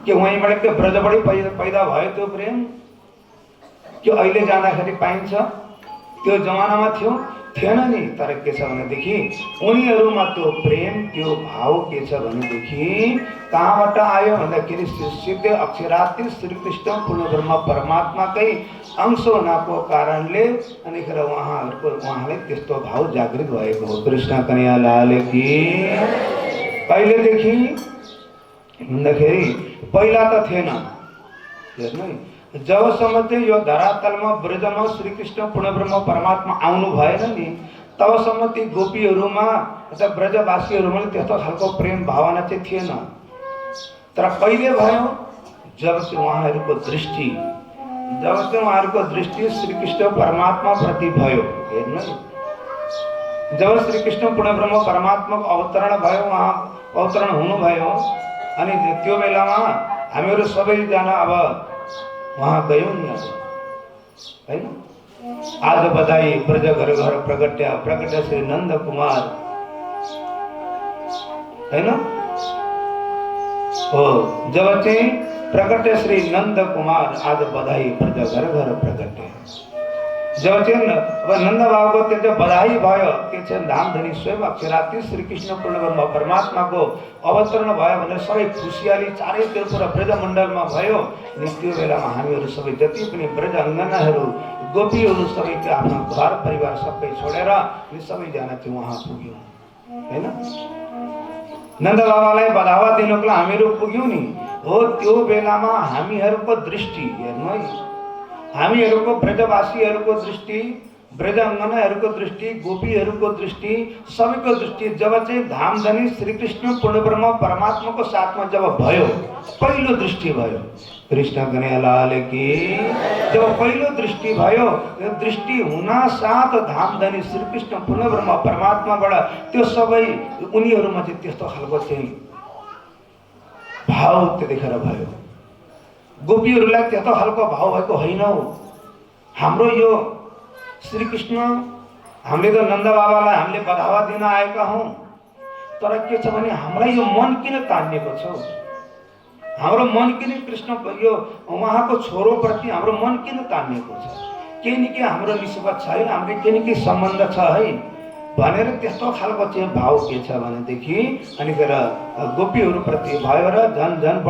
के वहीँबाट त्यो ब्रजबाटै पैदा भयो त्यो प्रेम कि अहिले जाँदाखेरि पाइन्छ? त्यो जमानामा थिएन नि। तर के छ भनेदेखि उनीहरूमा त्यो प्रेम त्यो भाव के छ भनेदेखि कहाँबाट आयो भन्दाखेरि सिद्ध अक्षराती श्रीकृष्ण पूर्ण ब्रह्म परमात्माकै अंश हुनाको कारणले अनिखेर उहाँले त्यस्तो भाव जागृत भएको हो। कृष्ण कन्हैया लाल की। कहिलेदेखि भन्दाखेरि पहिला त थिएन, हेर्नु है, जबसम्म चाहिँ यो धरातलमा ब्रजमा श्रीकृष्ण पूर्ण ब्रह्म परमात्मा आउनु भएन नि, तबसम्म ती गोपीहरूमा अथवा ब्रजवासीहरूमा त्यस्तो खालको प्रेम भावना चाहिँ थिएन। तर कहिले भयो? जब चाहिँ उहाँहरूको दृष्टि श्रीकृष्ण परमात्मा प्रति भयो। हेर्नु है, जब श्रीकृष्ण पूर्ण ब्रह्म परमात्माको अवतरण भयो, उहाँ अवतरण हुनुभयो, अनि त्यो बेलामा हामीहरू सबैजना अब वहाँ गयौँ नि हैन। आज बधाई ब्रज घर घर प्रगट्या श्री नंद कुमार हैन हो। जब चाहिँ प्रगट्या श्री नंद कुमार आज बधाई ब्रज घर घर प्रगट्या। जब चाहिँ अब नंद बाबुको त्यो बधाई भयो, के छ धामधनी स्वयं अक्षराती श्रीकृष्ण पूर्ण ब्रह्म परमात्माको अवतरण भयो भनेर सबै खुसियाली चारैतिर ब्रजमण्डलमा भयो। अनि त्यो बेलामा हामीहरू सबै जति पनि ब्रज अङ्गनाहरू गोपीहरू सबै त्यो आफ्नो घर परिवार सबै छोडेर सबैजना चाहिँ उहाँ पुग्यौँ हैन। नन्द बाबालाई बधावा दिनुको लागि हामीहरू पुग्यौँ नि। हो त्यो बेलामा हामीहरूको दृष्टि हेर्नु है, हामीहरूको ब्रजवासीहरूको दृष्टि, ब्रज अङ्गनाहरूको दृष्टि, गोपीहरूको दृष्टि, सबैको दृष्टि जब चाहिँ धामधनी श्रीकृष्ण पूर्ण ब्रह्म परमात्माको साथमा जब भयो, पहिलो दृष्टि भयो। कृष्ण कन्हैया लाल की। जब पहिलो दृष्टि भयो, त्यो दृष्टि हुना साथ धामधनी श्रीकृष्ण पूर्ण ब्रह्म परमात्माबाट त्यो सबै उनीहरूमा चाहिँ त्यस्तो खालको चाहिँ भाव त्यतिखेर भयो। गोपीहरूलाई त्यस्तो खालको भाव भएको होइन हो। हाम्रो यो श्रीकृष्ण, हामीले त नन्द बाबालाई हामीले बधावा दिन आएका हौँ, तर के छ भने हामीलाई यो मन किन तानिएको छ? हाम्रो मन किन कृष्ण यो उहाँको छोरोप्रति हाम्रो मन किन तानिएको छ? केही न केही हाम्रो निस्बत छ है, हाम्रो केही न केही सम्बन्ध छ है भनेर त्यस्तो खालको चाहिँ भाव के छ भनेदेखि अनिखेर गोपीहरूप्रति भयो र झन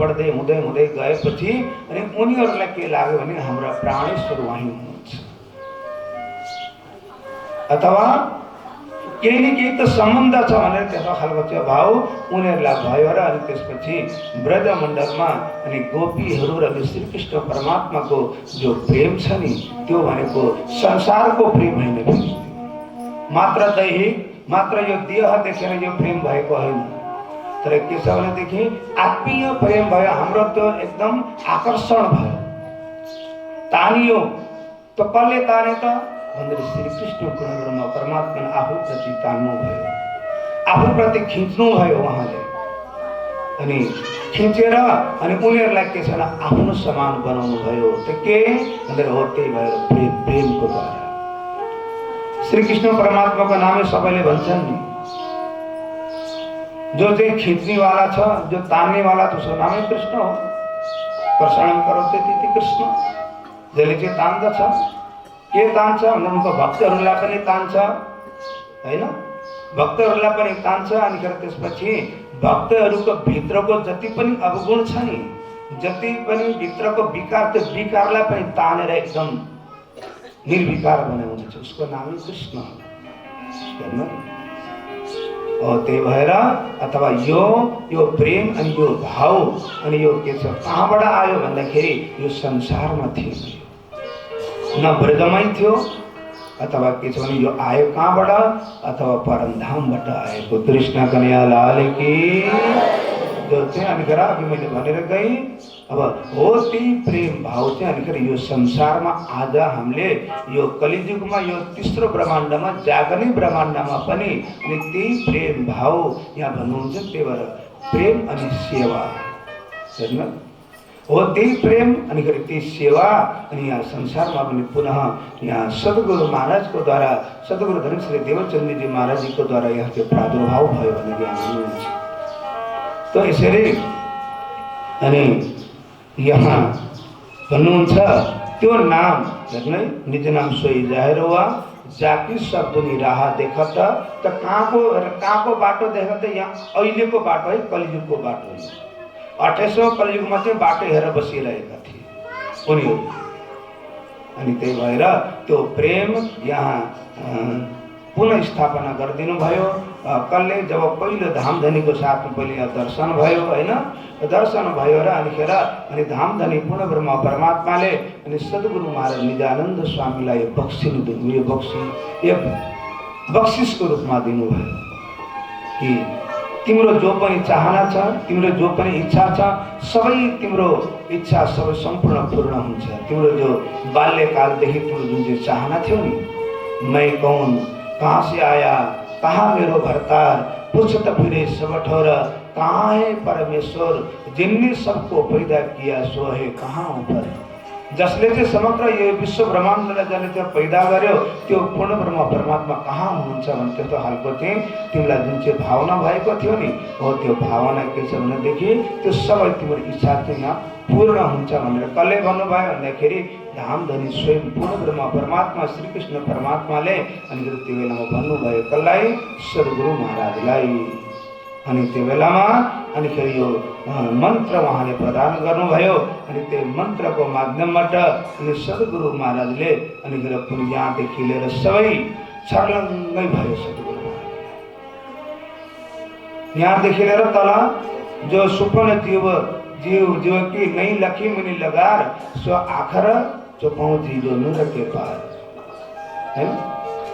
बढ्दै हुँदै गएपछि अनि उनीहरूलाई के लाग्यो भने हाम्रा प्राणेश्वर वहीँ हुनुहुन्छ, अथवा केही न केही त सम्बन्ध छ भनेर त्यस्तो खालको चाहिँ भाव उनीहरूलाई भयो र अनि त्यसपछि ब्रजमण्डलमा अनि गोपीहरू र श्रीकृष्ण परमात्माको जो प्रेम छ नि, त्यो भनेको संसारको प्रेम होइन, मात्र दैहिक मात्र यो देह देखेर यो प्रेम भएको होइन। तर के छ भनेदेखि आत्मीय प्रेम भयो, हाम्रो त्यो एकदम आकर्षण भयो, तानियो। त कसले ताने त भन्दाखेरि श्रीकृष्ण पूर्ण ब्रह्म परमात्मा आफूप्रति तान्नु भयो, आफूप्रति खिच्नु भयो उहाँले, अनि खिचेर अनि उनीहरूलाई के छ आफ्नो समान बनाउनु भयो। त के भनेर हो, त्यही भएर प्रेमको द्वारा श्रीकृष्ण परमात्माको नामै सबैले भन्छन् नि, जो चाहिँ खिच्नेवाला छ, जो तान्नेवाला छ, उसको नामै कृष्ण हो। कर्षणं करोति इति कृष्ण। जसले चाहिँ तान्दछ, के तान्छ भन्दा उनको भक्तहरूलाई पनि तान्छ हैन, भक्तहरूलाई पनि तान्छ। अनि त्यसपछि भक्तहरूको भित्रको जति पनि अवगुण छ नि, जति पनि भित्रको विकार, त्यो विकारलाई पनि तानेर एकदम निर्विकार बनाउने छ, उसको नामै कृष्ण हो। त्यही भएर अथवा यो प्रेम अनि यो भाव अनि यो के छ कहाँबाट आयो भन्दाखेरि यो संसारमा थियो, न ब्रजमै थियो अथवा के छ भने यो आयो कहाँबाट, अथवा परमधामबाट आएको। कृष्ण कन्हैया लाल की। जो चाहिँ अनिखेर अघि मैले भनेर गएँ, अब हो त्यही प्रेम भाव चाहिँ अनिखेर यो संसारमा आज हामीले यो कलिजुगमा यो तेस्रो ब्रह्माण्डमा जागने ब्रह्माण्डमा पनि अनि त्यही प्रेम भाव यहाँ भन्नुहुन्छ। त्यही भएर प्रेम अनि सेवा हेर्नु हो, त्यही प्रेम अनिखेर त्यही सेवा। अनि यहाँ संसारमा पनि पुनः यहाँ सद्गुरु महाराजको द्वारा, सद्गुरु धर्म श्री देवचन्द्रजी महाराजजीको द्वारा यहाँ त्यो प्रादुर्भाव भयो भनेर यहाँ भन्नुहुन्छ। तो यसरी अनि यहाँ भन्नुहुन्छ त्यो नाम हेर्नु है, निज नाम सोही जाहेर वा जाकी शब्दनी राह देख त कहाँको बाटो देख त यहाँ अहिलेको बाटो है, कलियुगको बाटो है। 28औं कलियुगमा चाहिँ बाटो हेरेर बसिरहेका थिए उनीहरू। अनि त्यही भएर त्यो प्रेम यहाँ पुनः स्थापना गरिदिनु भयो। कसले जब पहिलो धामधनीको साथमा पहिले यहाँ दर्शन भयो होइन, दर्शन भयो र अनिखेर अनि धामधनी पूर्ण ब्रह्म परमात्माले अनि सद्गुरु महाराज निजानन्द स्वामीलाई यो बक्सिसको रूपमा दिनुभयो कि तिम्रो जो पनि चाहना छ, तिम्रो जो पनि इच्छा छ, सबै तिम्रो इच्छा सबै सम्पूर्ण पूर्ण हुन्छ। तिम्रो जो बाल्यकालदेखि तिम्रो जुन चाहिँ चाहना थियो नि, मैं कौन, कहाँ से आया, कहाँ मेरो भरतार, पूछत फिरे सब ठोर, कहाँ है परमेश्वर, जिनने सबको पैदा किया सो है कहाँ ऊपर। जसले चाहिँ समग्र यो विश्व ब्रह्माण्डलाई जसले चाहिँ पैदा गर्यो त्यो पूर्ण ब्रह्म परमात्मा कहाँ हुनुहुन्छ भने त्यस्तो खालको चाहिँ तिमीलाई जुन चाहिँ भावना भएको थियो नि, हो त्यो भावना के छ भनेदेखि त्यो सबै तिम्रो इच्छा चाहिँ यहाँ पूर्ण हुन्छ भनेर कसले भन्नुभयो भन्दाखेरि धामधनी स्वयं पूर्ण ब्रह्म परमात्मा श्रीकृष्ण परमात्माले अनि त्यो बेलामा भन्नुभयो कसलाई, सद्गुरु महाराजलाई। अनि त्यो बेलामा अनिखेरि यो मन्त्र उहाँले प्रदान गर्नुभयो। अनि त्यो मन्त्रको माध्यमबाट अनि सद्गुरु महाराजले अनिखेर पुनः यहाँदेखि लिएर सबै छर्लङ्गै भयो। सद्गुरु महाराज यहाँदेखि लिएर तल जो सुपन जीव की नई लखी मुनि लगार सो आखर जो पहुंची जो नूर के पार है,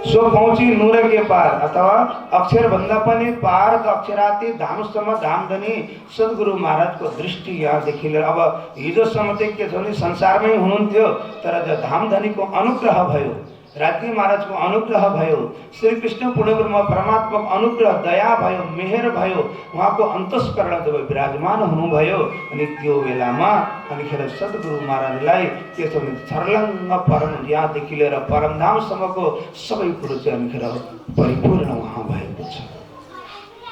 सो पहुंची नूर के पार अथवा अक्षर भन्दा पनि पार त अक्षराती धामसम्म धामधनी सद्गुरु महाराजको दृष्टि यहाँदेखि लिएर अब हिजोसम्म चाहिँ के छ भने संसारमै हुनुहुन्थ्यो, तर जो धामधनीको अनुग्रह भयो, राज्य महाराजको अनुग्रह भयो, श्रीकृष्ण पूर्ण ब्रह्म परमात्माको अनुग्रह दया भयो, मेहर भयो, उहाँको अन्तस्करण जब विराजमान हुनुभयो अनि त्यो बेलामा अनिखेर सद्गुरु महाराजलाई के छ भने छर्लङ्ग परम यहाँदेखि लिएर परमधामसम्मको सबै कुरो चाहिँ अनिखेर परिपूर्ण उहाँ भएको छ।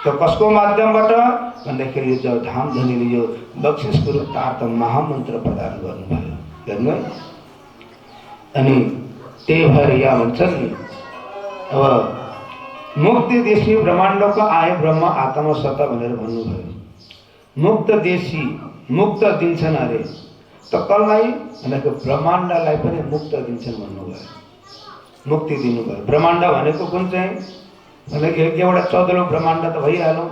त्यो कसको माध्यमबाट भन्दाखेरि जो धामधनीले यो बक्सिसको रूपतार्थ महामन्त्र प्रदान गर्नुभयो हेर्नु है। अनि त्यही भएर यहाँ भन्छ नि अब मुक्त देशी ब्रह्माण्डको आए ब्रह्म आत्मा सत्ता भनेर भन्नुभयो। मुक्त देशी मुक्त दिन्छन् अरे त कसलाई भनेको ब्रह्माण्डलाई पनि मुक्त दिन्छन् भन्नुभयो, मुक्ति दिनुभयो। ब्रह्माण्ड भनेको कुन चाहिँ भनेको एउटा 14औं ब्रह्माण्ड त भइहाल्यो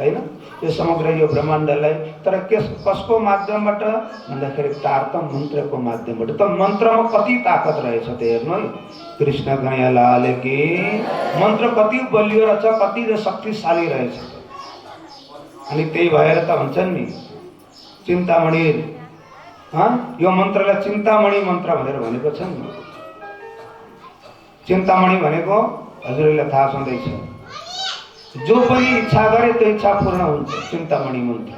हैन, यो समग्र यो ब्रह्माण्डलाई तर कसको माध्यमबाट भन्दाखेरि तारतम मन्त्रको माध्यमबाट। त मन्त्रमा कति ताकत रहेछ त हेर्नु है। कृष्ण कन्हैयालाल की मन्त्र कति बलियो रहेछ, कति शक्तिशाली रहेछ। अनि त्यही भएर त भन्छन् नि चिन्तामणि यो मन्त्रलाई चिन्तामणि मन्त्र भनेर भनेको छ नि। चिन्तामणि भनेको हजुरलाई थाहा छँदैछ, जो पनि इच्छा गरे त्यो इच्छा पूर्ण हुन्छ। चिन्तामणि मन्त्र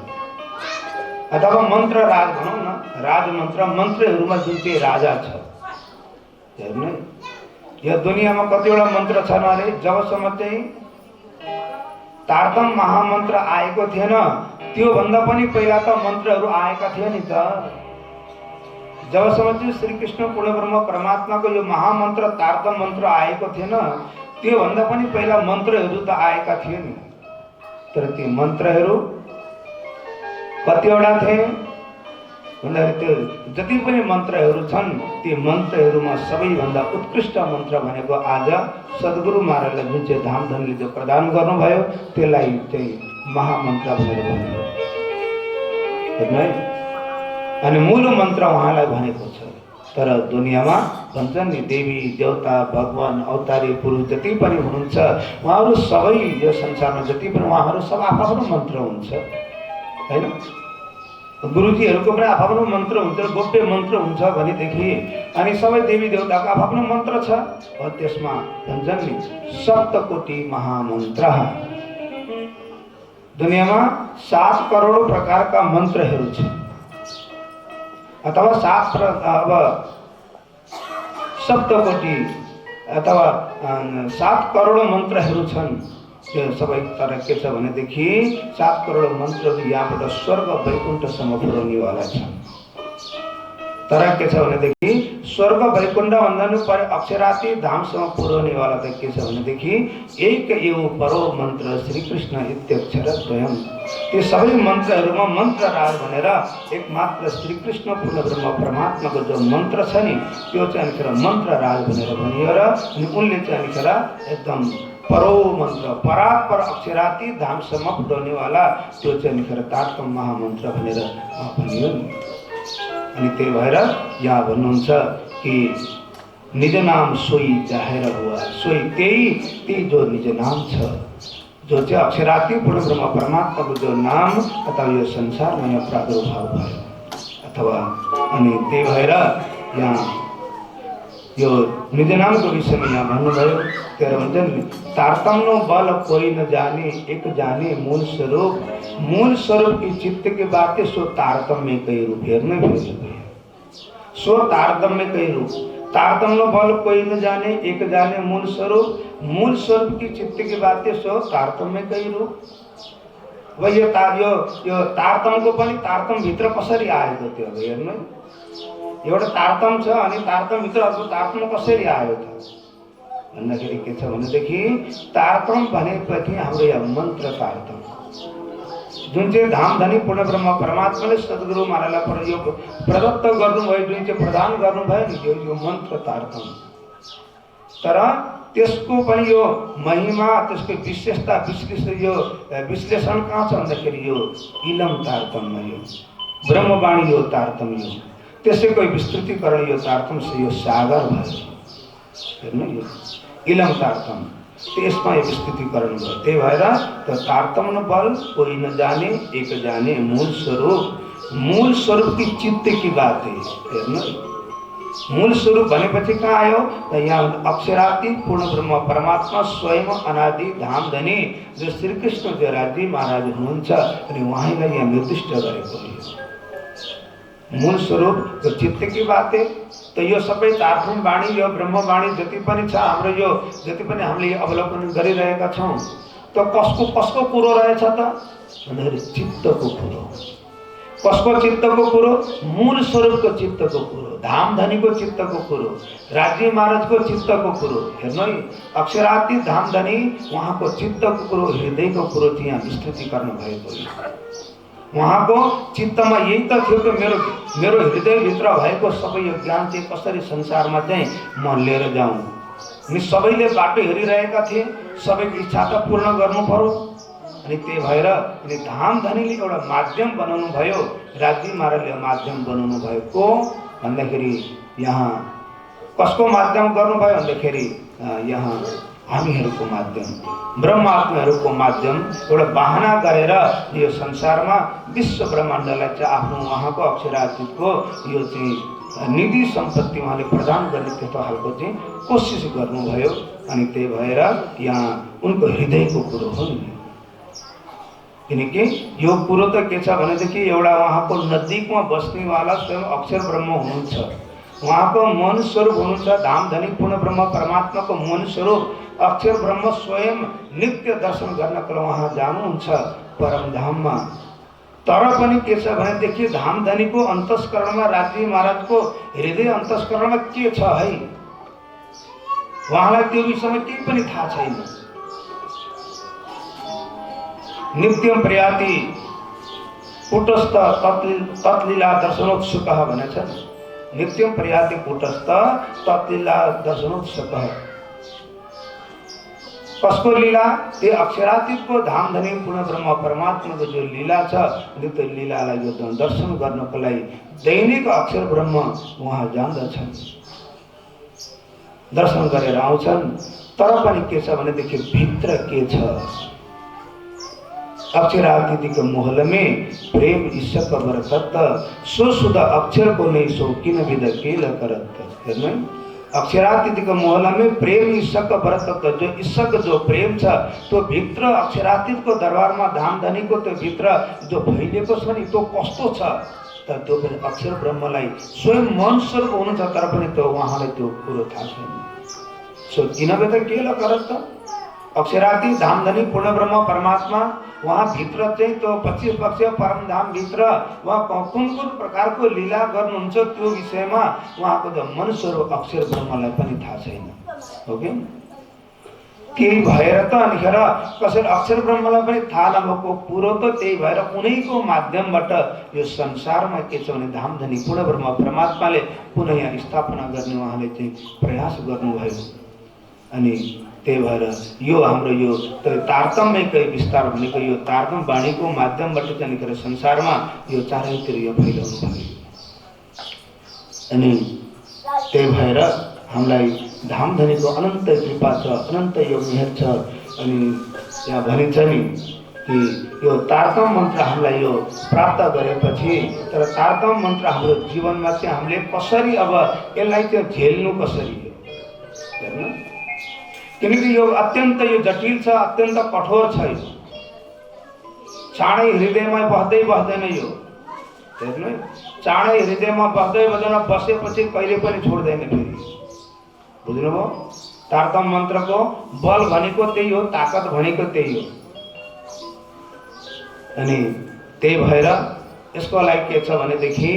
अथवा मन्त्र राज भनौँ न, राज मन्त्र मन्त्रहरूमा जुन चाहिँ राजा छ हेर्नु है। यो दुनियाँमा कतिवटा मन्त्र छन् अरे, जबसम्म चाहिँ तारतम महामन्त्र आएको थिएन त्योभन्दा पनि पहिला त मन्त्रहरू आएका थिए नि त। जबसम्म चाहिँ श्रीकृष्ण पूर्ण ब्रह्म परमात्माको यो महामन्त्र तारतम मन्त्र आएको थिएन त्योभन्दा पनि पहिला मन्त्रहरू त आएका थिए नि। तर ती मन्त्रहरू कतिवटा थिए भन्दाखेरि त्यो जति पनि मन्त्रहरू छन् ती मन्त्रहरूमा सबैभन्दा उत्कृष्ट मन्त्र भनेको आज सद्गुरु महाराजले जुन चाहिँ धामधनीले जो प्रदान गर्नुभयो त्यसलाई चाहिँ महामन्त्र भनेर भन्नुभयो हेर्नु है। अनि मूल मन्त्र उहाँलाई भनेको छ। तर दुनियाँमा भन्छन् नि देवी देवता भगवान अवतारी पुरुष जति पनि हुनुहुन्छ उहाँहरू सबै यो संसारमा जति पनि उहाँहरू सब आफ्नो मन्त्र हुन्छ हैन। गुरुजीहरूको पनि आफ्नो मन्त्र हुन्छ, गोप्य मन्त्र हुन्छ भनेदेखि अनि सबै देवी देवताको आफ्नो मन्त्र छ। त्यसमा भन्छन् नि सप्तकोटी महामन्त्र। दुनियाँमा 7 करोड प्रकारका मन्त्रहरू छन् अथवा अब सप्तकोटी अथवा 7 करोड मन्त्रहरू छन्। त्यो सबै तर के छ भनेदेखि 7 करोड मन्त्रहरू यहाँबाट स्वर्ग वैकुण्ठसम्म पुर्याउनेवाला छन्। तर के छ भनेदेखि स्वर्ग वैकुण्ठ भन्दा पनि अक्षराती धामसम्म पुर्याउनेवाला त के छ भनेदेखि एक एव परो मन्त्र श्रीकृष्ण इत्यक्षर स्वयं। त्यो सबै मन्त्रहरूमा मन्त्रराज भनेर एकमात्र श्रीकृष्ण पूर्ण ब्रह्म परमात्माको जो मन्त्र छ नि त्यो चाहिँ अनिखेर मन्त्रराज भनेर भनियो र अनि उनले चाहिँ अनिखेर एकदम परो मन्त्र परात्पर अक्षराती धामसम्म पुर्याउनेवाला त्यो चाहिँ अनिखेर तारतम महामन्त्र भनेर भनियो नि। अनि त्यही भएर यहाँ भन्नुहुन्छ कि निज नाम सोही जाहेर हुआ, सोही त्यही जो निज नाम छ, जो चाहिँ अक्षराती पूर्ण ब्रह्म परमात्माको जो नाम अथवा यो संसारमा यहाँ प्रादुर्भाव भयो अथवा अनि त्यही भएर यहाँ यो निज नामको विषयमा यहाँ भन्नुभयो। त्यही भन्छ नि तारतम्य बल कोई न जाने एक जाने मूल स्वरूप की चित्त के बातें सो तारतम्य कई रूप हेर्नै फेरि सो तारतम्य कई रूप तारतम्य बल कोई न जाने एक जाने मूल स्वरूप की चित्त की बातें सो तारतम्य कई रूप। अब यो तारतम्यको पनि तारतम्यभित्र कसरी आएको त्यो अब हेर्नु एउटा तारतम्य छ अनि तारतम्यभित्र अर्को तारतम्य कसरी आयो त भन्दाखेरि के छ भनेदेखि तारतम्य भनेपछि हाम्रो यहाँ मन्त्र तारतम्य जुन चाहिँ धामधनी पूर्ण ब्रह्म परमात्माले सद्गुरु महाराजलाई यो प्रदत्त गर्नुभयो जुन चाहिँ प्रदान गर्नुभयो नि यो मन्त्र तारतम्य। तर त्यसको पनि यो महिमा त्यसको विशेषता विश्लेषण कहाँ छ भन्दाखेरि यो इलम तारतम्य यो ब्रह्मवाणी यो तारतम्य त्यसैको विस्तृतीकरण यो तारतम्य यो सागर भयो हेर्नु यो इलम तारतम्य त्यसमा यो विस्तृतीकरण भयो। त्यही भएर त्यो तारतम्य बल कोई न जाने एक जाने मूल स्वरूप की चित्त की बात है हेर्नु मूल स्वरूप भनेपछि कहाँ आयो त यहाँ अक्षराती पूर्ण ब्रह्म परमात्मा स्वयं अनादि धामधनी जो श्रीकृष्ण देवराजी महाराज हुनुहुन्छ अनि उहाँलाई यहाँ निर्दिष्ट गरेको हो। मूल स्वरूप यो चित्त की बात है तो यो सबै तारतम्य वाणी यो ब्रह्मवाणी जति पनि छ हाम्रो यो जति पनि हामीले अवलोकन गरिरहेका छौँ त कसको कुरो रहेछ त भन्दाखेरि चित्तको कुरो। कसको चित्तको कुरो मूल स्वरूपको चित्तको कुरो धामधनीको चित्तको कुरो राज्य महाराजको चित्तको कुरो हेर्नु है अक्षराती धामधनी उहाँको चित्तको कुरो हृदयको कुरो चाहिँ यहाँ विस्तृतीकरण भएको। उहाँको चित्तमा यही त थियो कि मेरो हृदयभित्र भएको सबै यो ज्ञान चाहिँ कसरी संसारमा चाहिँ म लिएर जाउँ। अनि सबैले बाटो हेरिरहेका थिए सबैको इच्छा त पूर्ण गर्नु पर्यो अनि त्यही भएर अनि धामधनीले एउटा माध्यम बनाउनु भयो राज्य महाराजले माध्यम बनाउनु भयो को भन्दाखेरि यहाँ कसको माध्यम गर्नुभयो भन्दाखेरि यहाँ हामीहरूको माध्यम ब्रह्मात्माहरूको माध्यम एउटा बाहना गरेर यो संसारमा विश्व ब्रह्माण्डलाई चाहिँ आफ्नो उहाँको अक्षरातीतको यो चाहिँ निधि सम्पत्ति उहाँले प्रदान गर्ने त्यस्तो खालको चाहिँ कोसिस गर्नुभयो। अनि त्यही भएर यहाँ उनको हृदयको कुरो हो नि किनकि यो कुरो त के छ भनेदेखि एउटा उहाँको नजिकमा बस्नेवाला स्वयं अक्षर ब्रह्म हुनुहुन्छ उहाँको मन स्वरूप हुनुहुन्छ धामधनी पूर्ण ब्रह्म परमात्माको मन स्वरूप अक्षर ब्रह्म स्वयं नित्य दर्शन गर्नको लागि उहाँ जानुहुन्छ परम धाममा। तर पनि के छ भनेदेखि धामधनीको अन्तस्करणमा राज्य महाराजको हृदय अन्तस्करणमा के छ है उहाँलाई त्यो विषयमा केही पनि थाहा छैन। नित्यम प्रयाति कुटस्थ तत्लीला दर्शनोत्सुक भनेछ नित्यम प्रयाति कुटस्थ तत्लीला दर्शनोत्सुक कसको लीला त्यो अक्षरातीतको धामधनी पूर्ण ब्रह्म परमात्माको जो लीला छ त्यो लीलालाई यो दर्शन गर्नको लागि दैनिक अक्षर ब्रह्म उहाँ जान्दछन् दर्शन गरेर आउँछन्। तर पनि के छ भनेदेखि भित्र के छ अक्षरातीतिको मोहलमे प्रेम ईश्वर बरकत सो सुध अक्षर को नहीं सो किन विद केल करत हेर्नु अक्षरातीतिको मोहलमे प्रेम ईश्वर बरकत जो ईश्वर जो प्रेम छ त्यो भित्र अक्षरातीतको दरबारमा धामधनीको त्यो भित्र जो फैलिएको छ नि त्यो कस्तो छ त त्यो पनि अक्षर ब्रह्मलाई स्वयं मन स्वरूप हुनुहुन्छ तर पनि त्यो उहाँलाई त्यो कुरो थाहा छैन। सो किन विद केल करत अक्षराती धामधनी पूर्ण ब्रह्म परमात्मा वहाँ भित्र चाहिँ त्यो 25 पक्ष परमधाम भित्र उहाँ कुन कुन प्रकारको लीला गर्नुहुन्छ त्यो विषयमा उहाँको त मनुष्य र अक्षर ब्रह्मलाई पनि थाहा छैन। हो कि त्यही भएर त अनिखेर कसैले अक्षर ब्रह्मलाई पनि थाहा नभएको कुरो त त्यही भएर उनैको माध्यमबाट यो संसारमा के छ भने धामधनी पूर्ण ब्रह्म परमात्माले पुनः यहाँ स्थापना गर्ने उहाँले चाहिँ प्रयास गर्नुभयो। अनि त्यही भएर यो हाम्रो यो तारतम्यकै विस्तार भनेको यो तारतम वाणीको माध्यमबाट चाहिँ संसारमा यो चारैतिर यो फैलाउनु भयो। अनि त्यही भएर हामीलाई धामधनीको अनन्त कृपा छ, अनन्त यो मेहर छ। अनि यहाँ भनिन्छ नि कि यो तारतम मन्त्र हामीलाई यो प्राप्त गरेपछि तर तारतम मन्त्र हाम्रो जीवनमा चाहिँ हामीले कसरी अब यसलाई चाहिँ झेल्नु कसरी हो हेर्नु, किनकि यो अत्यन्त यो जटिल छ, अत्यन्त कठोर छ। यो चाँडै हृदयमा बस्दै बस्दैन यो हेर्नु, चाँडै हृदयमा बस्दै बस्दैन, बसेपछि कहिले पनि छोड्दैन फेरि। बुझ्नुभयो? तारतम मन्त्रको बल भनेको त्यही हो, ताकत भनेको त्यही हो। अनि त्यही भएर यसको लागि के छ भनेदेखि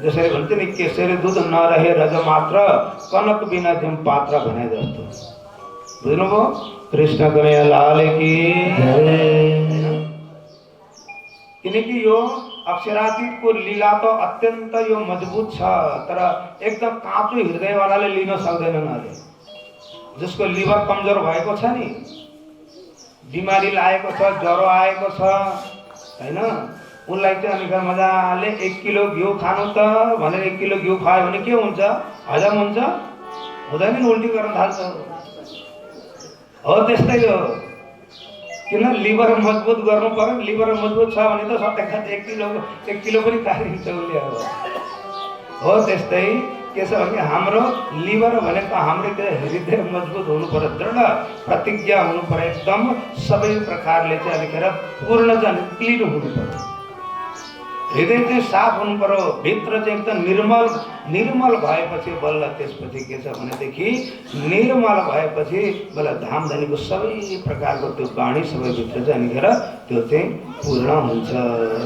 जसरी भन्छ नि केसरी दूध नरहे रज मात्र कनक बिना जम पात्र भने जस्तो। बुझ्नुभयो? कृष्ण कन्हैया लाल की जय। किनकि यो अक्षरातीतको लीला त अत्यन्त यो मजबुत छ, तर एकदम काँचो हृदयवालाले लिन सक्दैनन्। अहिले जसको लिभर कमजोर भएको छ नि, बिमारी लागेको छ, ज्वरो आएको छ हैन, उनलाई चाहिँ अनि मजाले 1 किलो घिउ खानु त भनेर 1 किलो घिउ खायो भने के हुन्छ? हजम हुन्छ? हुँदैन नि, उल्टी गर्न थाल्छ। हो त्यस्तै हो। किन लिभर मजबुत गर्नु पर्यो? लिभर मजबुत छ भने त सट्टै 1 किलो पनि खाइदिन्छ उसले। अब हो त्यस्तै के छ भने हाम्रो लिभर भनेको हाम्रो त्यो हृदय मजबुत हुनु पर्यो, दृढ प्रतिज्ञा हुनु पर्यो, एकदम सबै प्रकारले चाहिँ अनिखेर पूर्ण चाहिँ क्लिन हुनु पर्यो, हृदय चाहिँ साफ हुनु पर्यो, भित्र चाहिँ एकदम निर्मल भएपछि बल्ल त्यसपछि के छ भनेदेखि निर्मल भएपछि बल्ल धामधनीको सबै प्रकारको त्यो वाणी सबै भित्र चाहिँ अनिखेर त्यो चाहिँ पूर्ण हुन्छ।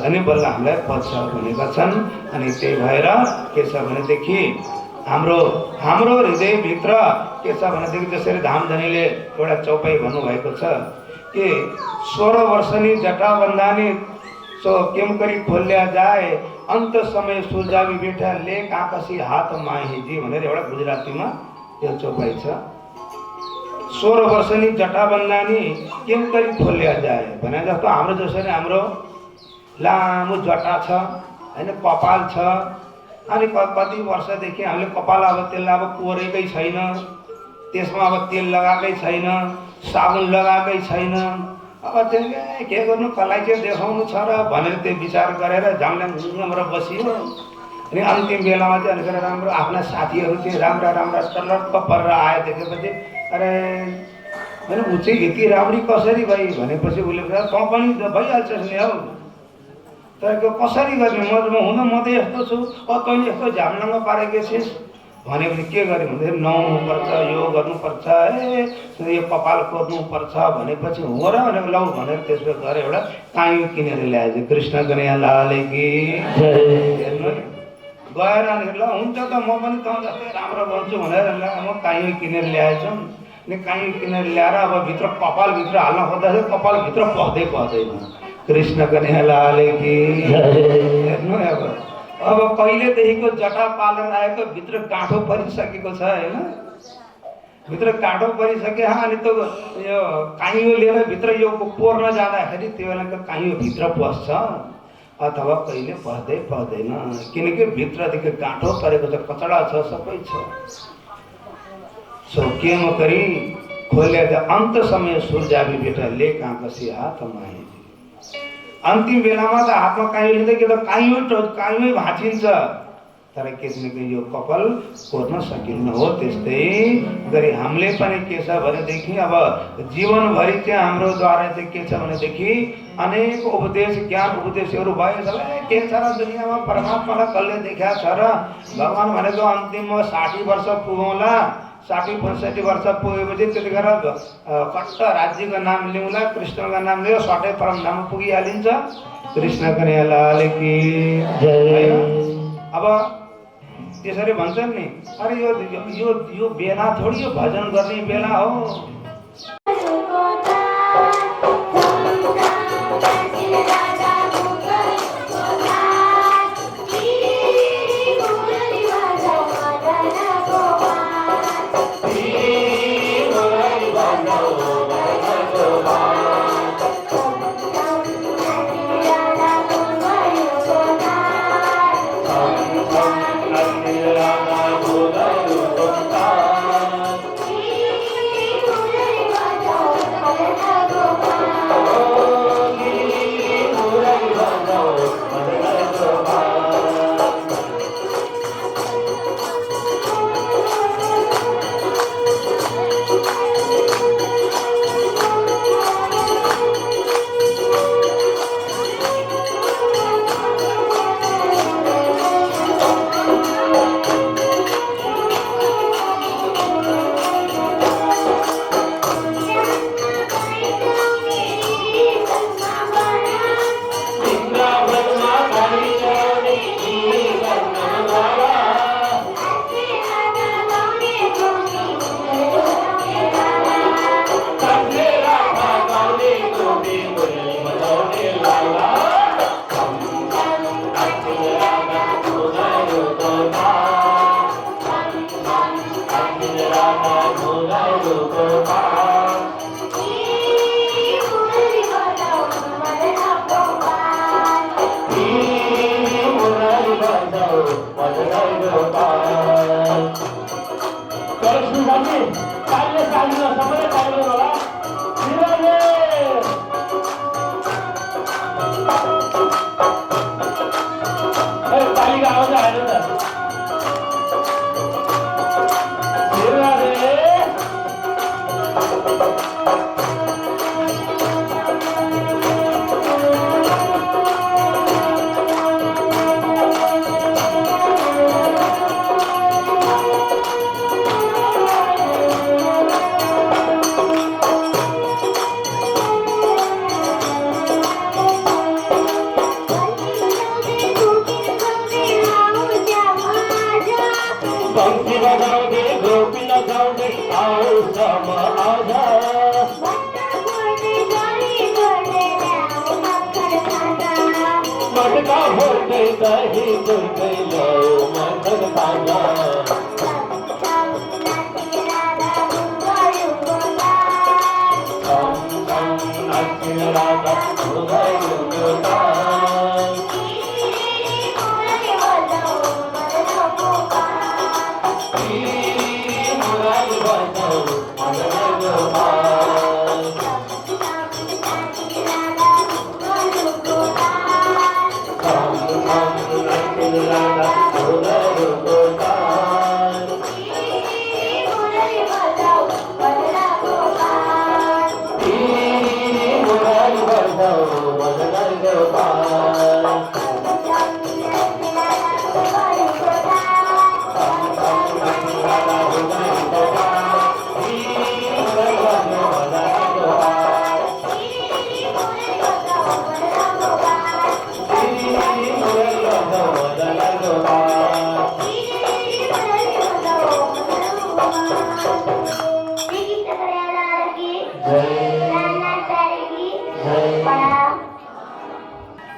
अनि बल्ल हामीलाई पच्छ भनेका छन्। अनि त्यही भएर के छ भनेदेखि हाम्रो हृदयभित्र के छ भनेदेखि जसरी धामधनीले एउटा चौपाई भन्नुभएको छ कि 16 वर्षनी जटा बन्धानी सो केम करी खोल्या जाए अंत समय सुलझावी बेटा लेख आकाशी हात माहेजी भनेर एउटा गुजरातीमा यो चौपाई छ। 16 वर्षनी जटा बन्धानी केम करी खोल्या जाए भने जस्तो हाम्रो जसरी हाम्रो लामो जटा छ हैन, कपाल छ, अनि कति वर्षदेखि हामीले कपाल अब त्यसलाई अब कोरेकै छैन, त्यसमा अब तेल लगाएकै छैन, साबुन लगाएकै छैन, अब चाहिँ के गर्नु, कसलाई चाहिँ देखाउनु छ र भनेर त्यो विचार गरेर झम्ल्याङबाट बसियो। अनि अन्तिम बेलामा चाहिँ अनिखेर राम्रो आफ्ना साथीहरू चाहिँ राम्रा टलक्क परेर आयो। देखेपछि अरे होइन ऊ चाहिँ यति राम्री कसरी भई भनेपछि उसले त पनि भइहाल्छ नि हौ, तर त्यो कसरी गर्ने, म त यस्तो छु, तैँले यस्तो झ्याम्लाङ्ग पारेको छिस् भनेपछि के गर्यो भन्दाखेरि नुहाउनुपर्छ, यो गर्नुपर्छ, यो कपाल कोर्नुपर्छ भनेपछि हो र भनेर लौ भनेर त्यसो गरेर एउटा काइँ किनेर ल्याएछ। कृष्ण कन्हैया लाल की हेर्नु गएर अनि ल हुन्छ त म पनि त जस्तै राम्रो बन्छु भनेर म काइँ किनेर ल्याएछु। अनि काइँ किनेर ल्याएर अब भित्र कपालभित्र हाल्न खोज्दाखेरि कपालभित्र पस्दैन। कृष्ण कन्हैया लाल की हेर्नु अब कहिलेदेखिको जटा पालेर आएको भित्र गाँठो परिसकेको छ हैन, भित्र गाँठो परिसक्यो। अनि त यो काइँयो लिएर भित्र यो कोर्न जाँदाखेरि त्यो बेलाको काइँयो भित्र पस्छ अथवा कहिले पस्दैन, किनकि भित्रदेखि गाँठो परेको छ, कचडा छ, सबै छ। सो के म करी खोले अन्त समय सुरजाबी बेटा ले काँकसी हात माहे। अन्तिम बेलामा त हातमा काइँ लिँदै कि त काइँमै भाँचिन्छ, तर किनकि यो कपाल कोर्न सकिन्न। हो त्यस्तै गरी हामीले पनि के छ भनेदेखि अब जीवनभरि चाहिँ हाम्रो द्वारा चाहिँ के छ भनेदेखि अनेक उपदेश ज्ञान उपदेशहरू भयो। सबै के छ र दुनियाँमा परमात्मालाई कसले देखाएको छ र भगवान भनेको अन्तिममा 60 वर्ष पुगौँला, 60-65 वर्ष पुगेपछि त्यतिखेर कट्ट राज्यको नाम लिउँला, कृष्णको नाम लियो, सटै परमधाम पुगिहालिन्छ। कृष्ण कन्हैयालाल की जय। अब त्यसरी भन्छन् नि, अरे यो बेला थोडी यो भजन गर्ने बेला हो।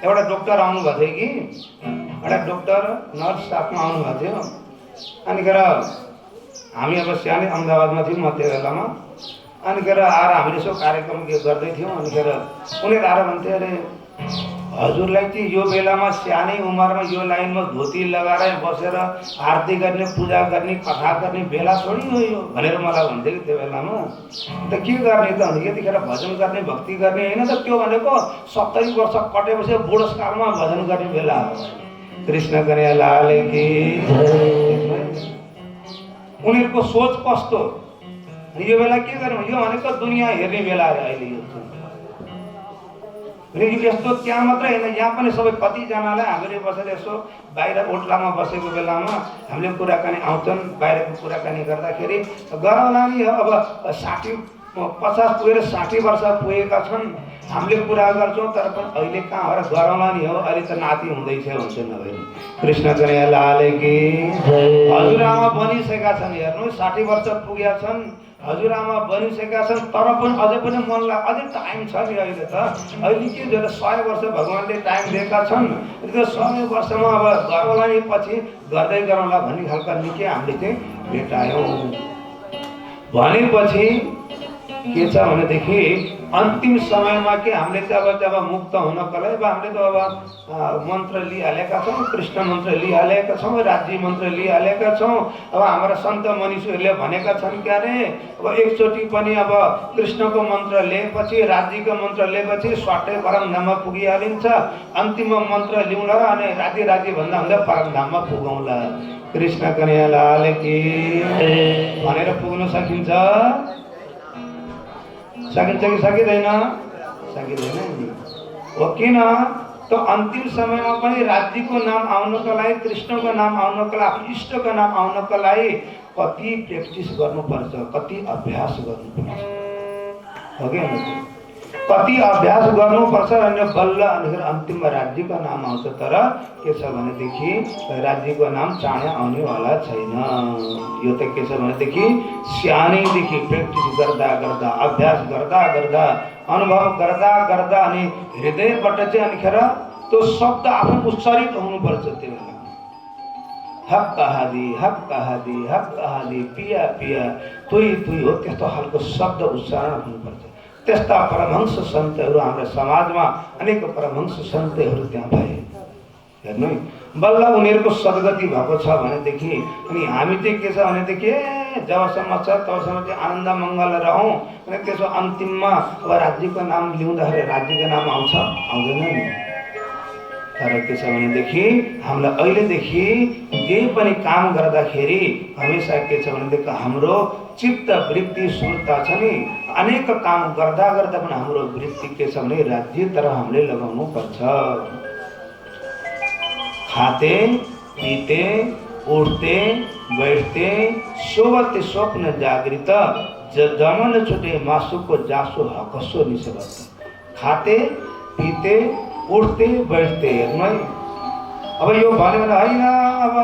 एउटा डॉक्टर आउनुभएको थियो कि एउटा डॉक्टर नर्स स्टाफमा आउनुभएको थियो। अनिखेर हामी अब सानै अहमदाबादमा थियौँ म त्यो बेलामा। अनिखेर आएर हामीले यसो कार्यक्रम गर्दै थियौँ। अनिखेर उनीहरू आएर भन्थे, अरे हजुरलाई चाहिँ यो बेलामा सानै उमेरमा यो लाइनमा धोती लगाएर बसेर आरती गर्ने, पूजा गर्ने, कथा गर्ने बेला छोडी हो यो भनेर मलाई भन्थे कि त्यो बेलामा। त के गर्ने त भने यतिखेर भजन गर्ने, भक्ति गर्ने होइन त, त्यो भनेको 70 वर्ष कटेपछि बुढोसकालमा भजन गर्ने बेला हो। कृष्ण कन्हैयालाल की। उनीहरूको सोच कस्तो, यो बेला के गर्नु, यो भनेको दुनियाँ हेर्ने बेला अहिले। यो यस्तो त्यहाँ मात्रै होइन, यहाँ पनि सबै कतिजनालाई हामीले बसेर यसो बाहिर ओट्लामा बसेको बेलामा हामीले कुराकानी आउँछन्। बाहिरको कुराकानी गर्दाखेरि गरौँला नि, अब 50 पुगेर 60 वर्ष पुगेका छन्, हामीले कुरा गर्छौँ तर पनि अहिले कहाँ हो र गरौँला नि हो, अहिले त नाति हुँदैछ भन्छ नभए। कृष्ण कन्हैया लाल की हजुरआमा बनिसकेका छन्, हेर्नु 60 वर्ष पुगेका छन्, हजुरआमा बनिसकेका छन्, तर पनि अझै पनि मनलाई अझै टाइम छ नि। अहिले त अहिले के जो 100 वर्ष भगवान्ले टाइम दिएका छन्, त्यो 100 वर्षमा अब गरौँला नि, पछि गर्दै गरौँला भन्ने खालका निकै हामीले चाहिँ भेटायौँ। भनेपछि के छ भनेदेखि अन्तिम समयमा के हामीले चाहिँ अब जब मुक्त हुनको लागि हामीले त अब मन्त्र लिइहालेका छौँ, कृष्ण मन्त्र लिइहालेका छौँ, राज्य मन्त्र लिइहालेका छौँ। अब हाम्रा सन्त मनिषीहरूले भनेका छन् क्या अरे, अब एकचोटि पनि अब कृष्णको मन्त्र लिएपछि, राज्यको मन्त्र लिएपछि स्वाटै परमधाममा पुगिहालिन्छ। अन्तिम मन्त्र लिउँला र अनि राज्य भन्दा भन्दा परमधाममा पुगौँला। कृष्ण कन्हैया लाल की भनेर पुग्न सकिन्छ? सकिन्छ कि सकिँदैन? सकिँदैन नि। हो किन? तो अन्तिम समयमा पनि राज्यको नाम आउनको लागि, कृष्णको नाम आउनको लागि, इष्टको नाम आउनको लागि कति प्र्याक्टिस गर्नुपर्छ, कति अभ्यास गर्नुपर्छ, हो कि होइन? कति अभ्यास गर्नुपर्छ र बल्ल अनि अन्तिममा राज्यको नाम आउँछ। तर के छ भनेदेखि राज्यको नाम चाँडै आउनेवाला छैन। यो त के छ भनेदेखि सानैदेखि प्र्याक्टिस गर्दा गर्दा, अभ्यास गर्दा गर्दा, अनुभव गर्दा गर्दा अनि हृदयबाट चाहिँ अनिखेर त्यो शब्द आफू उच्चारित हुनुपर्छ। त्यो बेला हक हादी हक हादी हक हादी पिया पिया तुई तुई हो, त्यस्तो खालको शब्द उच्चारण हुनुपर्छ। त्यस्ता परमहंस सन्तहरू हाम्रो समाजमा अनेक परमहंस सन्तहरू त्यहाँ भए। हेर्नु बल्ल उनीहरूको सद्गति भएको छ भनेदेखि अनि हामी चाहिँ के छ भनेदेखि जबसम्म छ तबसम्म चाहिँ आनन्द मङ्गल रहौँ। अनि त्यसो अन्तिममा अब राज्यको नाम लिउँदाखेरि राज्यको नाम आउँछ? आउँदैन नि। तर के छ भनेदेखि हामीलाई अहिलेदेखि जे पनि काम गर्दाखेरि हमेसा के छ भनेदेखि हाम्रो चित्त वृत्ति सुरता छ नि, अनेक काम गर्दा गर्दा पनि हाम्रो वृत्ति के छ भने राज्यतिर हामीले लगाउनु पर्छ। खाते पीते उठते बैठते सोवते स्वप्न जागृत जमन छुटे मासुको जासो हकसो निसबत। खाते पीते उठ्ते बैठ्ते। हेर्नु है, अब यो भन्यो भने होइन, अब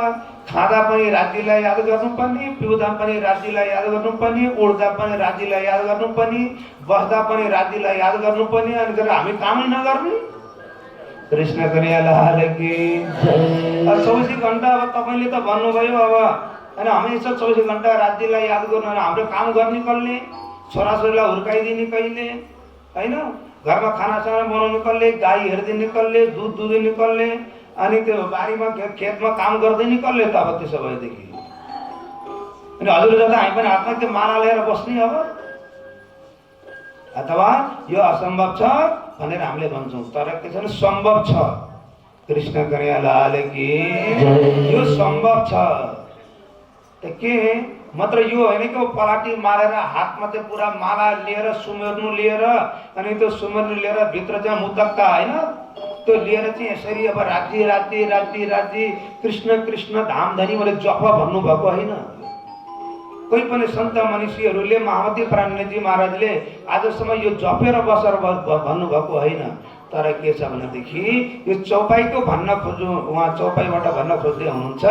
खाँदा पनि राज्यलाई याद गर्नुपर्ने, पिउँदा पनि राज्यलाई याद गर्नुपर्ने, उड्दा पनि राज्यलाई याद गर्नुपर्ने, बस्दा पनि राज्यलाई याद गर्नुपर्ने, अनि हामी कामै नगर्ने। कृष्ण कन्हैया लाल की 24 घण्टा अब तपाईँले त भन्नुभयो अब होइन, हमेसा 24 घण्टा राज्यलाई याद गर्नु, हाम्रो काम गर्ने कसले? छोराछोरीलाई हुर्काइदिने कहिले? होइन, घरमा खानासाना बनाउनु कसले? गाई हेरिदिने कसले? दुध दुधिने कसले? अनि त्यो बारीमा खेतमा काम गर्दैन कसले त? अब त्यसो भएदेखि अनि हजुर जाँदा हामी पनि हातमा त्यो माला लिएर बस्ने अब? अथवा यो असम्भव छ भनेर हामीले भन्छौँ, तर के छ भने सम्भव छ। कृष्ण कन्हैया लाल की यो सम्भव छ। के मात्र यो होइन कि पलाटी मारेर हातमा चाहिँ पुरा माला लिएर सुमेर्नु लिएर अनि त्यो सुमेर्नु लिएर भित्र चाहिँ मुद्दक्का होइन त्यो लिएर चाहिँ यसरी अब राज्य राज्य राज्य राज्य कृष्ण कृष्ण धामधनी मैले जप भन्नुभएको होइन। कोही पनि सन्त मनिषीहरूले महामती प्राणजी महाराजले आजसम्म यो जपेर बसेर भन्नुभएको होइन। तर के छ भनेदेखि यो चौपाईको भन्न खोज्नु, उहाँ चौपाईबाट भन्न खोज्दै हुनुहुन्छ,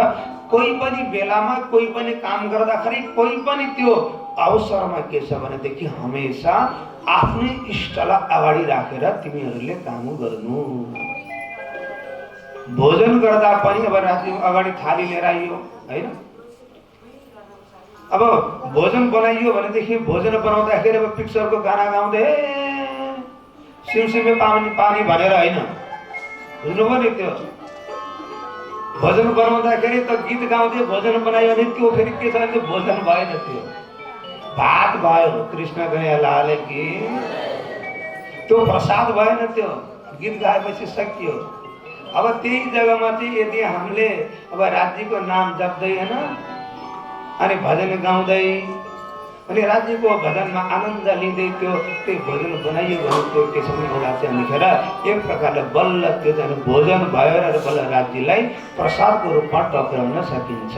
कोही पनि बेलामा कोही पनि काम गर्दाखेरि कोही पनि त्यो अवसरमा के छ भनेदेखि हमेसा आफ्नै इष्टलाई अगाडि राखेर तिमीहरूले काम गर्नु। भोजन गर्दा पनि अब राति अगाडि थाली लिएर आइयो होइन, अब भोजन बनाइयो भनेदेखि भोजन बनाउँदाखेरि अब पिक्चरको गाना गाउँदै सिमसिमे पानी पानी भनेर होइन, बुझ्नुभयो नि? त्यो भोजन बनाउँदाखेरि त गीत गाउँदै भोजन बनायो भने त्यो फेरि के छ भने भोजन भएन, त्यो भात भयो। कृष्ण कन्हैया लाल की त्यो प्रसाद भएन, त्यो गीत गाएपछि सकियो। अब त्यही जग्गामा चाहिँ यदि हामीले अब राज्यको नाम जप्दै होइन अनि भजन गाउँदै अनि राज्यको भजनमा आनन्द लिँदै त्यो भोजन बनाइयो भने त्यो त्यसरी एउटा चाहिँ लेखेर एक प्रकारले बल्ल त्यो चाहिँ भोजन भयो र बल्ल राज्यलाई प्रसादको रूपमा टक्राउन सकिन्छ।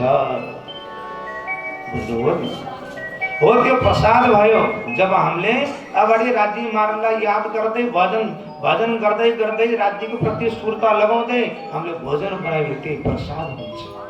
बुझ्नुभयो नि? हो त्यो प्रसाद भयो। जब हामीले अगाडि राज्य मार्गलाई याद गर्दै भजन गर्दै गर्दै राज्यको प्रति सुर्ता लगाउँदै हामीले भोजन बनायो भने त्यही प्रसाद हुन्छ।